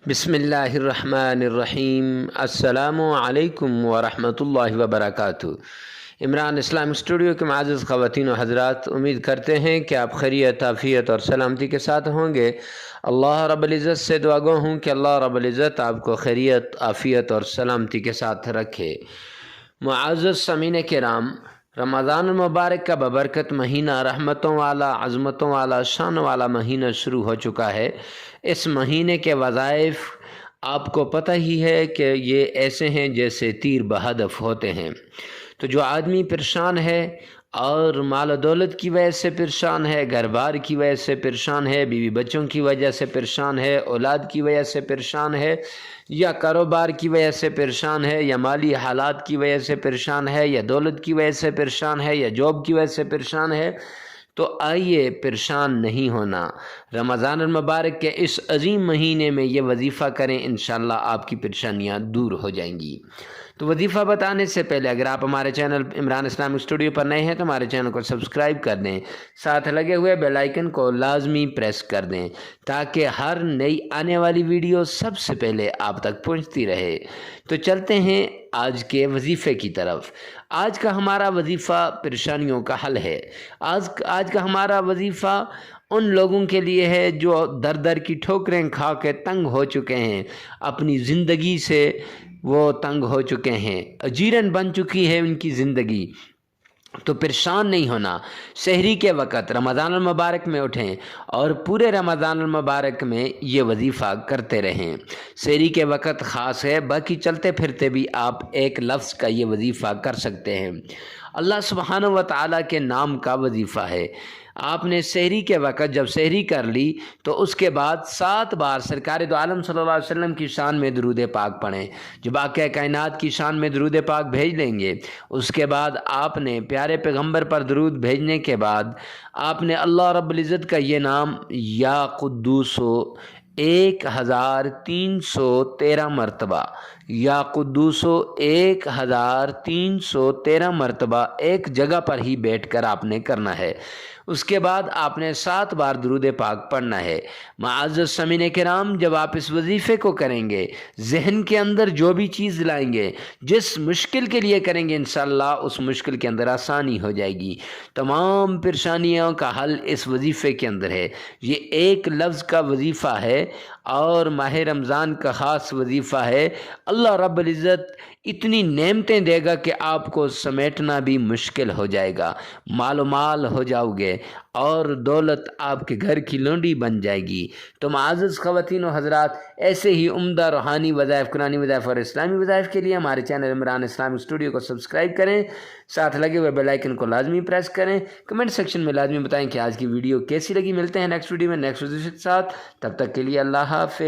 بسم اللہ الرحمن الرحیم۔ السلام علیکم ورحمۃ اللہ وبرکاتہ۔ عمران اسلامک اسٹوڈیو کے معزز خواتین و حضرات، امید کرتے ہیں کہ آپ خیریت، عافیت اور سلامتی کے ساتھ ہوں گے۔ اللہ رب العزت سے دعا گو ہوں کہ اللہ رب العزت آپ کو خیریت، عافیت اور سلامتی کے ساتھ رکھے۔ معزز سامعین کرام، رمضان المبارک کا ببرکت مہینہ، رحمتوں والا، عظمتوں والا، شان والا مہینہ شروع ہو چکا ہے۔ اس مہینے کے وظائف آپ کو پتہ ہی ہے کہ یہ ایسے ہیں جیسے تیر بہدف ہوتے ہیں۔ تو جو آدمی پریشان ہے اور مال و دولت کی وجہ سے پریشان ہے، گھر بار کی وجہ سے پریشان ہے، بیوی بچوں کی وجہ سے پریشان ہے، اولاد کی وجہ سے پریشان ہے، یا کاروبار کی وجہ سے پریشان ہے، یا مالی حالات کی وجہ سے پریشان ہے، یا دولت کی وجہ سے پریشان ہے، یا جاب کی وجہ سے پریشان ہے، تو آئیے پریشان نہیں ہونا۔ رمضان المبارک کے اس عظیم مہینے میں یہ وظیفہ کریں، انشاءاللہ آپ کی پریشانیاں دور ہو جائیں گی۔ تو وظیفہ بتانے سے پہلے اگر آپ ہمارے چینل عمران اسلامک اسٹوڈیو پر نئے ہیں تو ہمارے چینل کو سبسکرائب کر دیں، ساتھ لگے ہوئے بیل آئیکن کو لازمی پریس کر دیں تاکہ ہر نئی آنے والی ویڈیو سب سے پہلے آپ تک پہنچتی رہے۔ تو چلتے ہیں آج کے وظیفے کی طرف۔ آج کا ہمارا وظیفہ پریشانیوں کا حل ہے۔ آج کا ہمارا وظیفہ ان لوگوں کے لیے ہے جو در در کی ٹھوکریں کھا کے تنگ ہو چکے ہیں، اپنی زندگی سے وہ تنگ ہو چکے ہیں، اجیرن بن چکی ہے ان کی زندگی۔ تو پریشان نہیں ہونا۔ سحری کے وقت رمضان المبارک میں اٹھیں اور پورے رمضان المبارک میں یہ وظیفہ کرتے رہیں۔ سحری کے وقت خاص ہے، باقی چلتے پھرتے بھی آپ ایک لفظ کا یہ وظیفہ کر سکتے ہیں۔ اللہ سبحانہ و تعالیٰ کے نام کا وظیفہ ہے۔ آپ نے سحری کے وقت جب سحری کر لی تو اس کے بعد 7 بار سرکار دو عالم صلی اللہ علیہ وسلم کی شان میں درود پاک پڑھیں، جو باقی کائنات کی شان میں درود پاک بھیج دیں گے۔ اس کے بعد آپ نے پیارے پیغمبر پر درود بھیجنے کے بعد آپ نے اللہ رب العزت کا یہ نام یا قدوسو 1313 مرتبہ، یا قدوسو 1313 مرتبہ ایک جگہ پر ہی بیٹھ کر آپ نے کرنا ہے۔ اس کے بعد آپ نے 7 بار درود پاک پڑھنا ہے۔ معزز سامعین کرام، جب آپ اس وظیفے کو کریں گے، ذہن کے اندر جو بھی چیز لائیں گے، جس مشکل کے لیے کریں گے، انشاءاللہ اس مشکل کے اندر آسانی ہو جائے گی۔ تمام پریشانیوں کا حل اس وظیفے کے اندر ہے۔ یہ ایک لفظ کا وظیفہ ہے اور ماہ رمضان کا خاص وظیفہ ہے۔ اللہ رب العزت اتنی نعمتیں دے گا کہ آپ کو سمیٹنا بھی مشکل ہو جائے گا، مال و مال ہو جاؤ گے اور دولت آپ کے گھر کی لونڈی بن جائے گی۔ تو معزز خواتین و حضرات، ایسے ہی عمدہ روحانی وظائف، قرآنی وظائف اور اسلامی وظائف کے لیے ہمارے چینل عمران اسلامک اسٹوڈیو کو سبسکرائب کریں، ساتھ لگے ہوئے بیل آئیکن کو لازمی پریس کریں، کمنٹ سیکشن میں لازمی بتائیں کہ آج کی ویڈیو کیسی لگی۔ ملتے ہیں نیکسٹ ویڈیو میں نیکسٹ ویڈیو کے ساتھ، تب تک کے لیے اللہ حافظ۔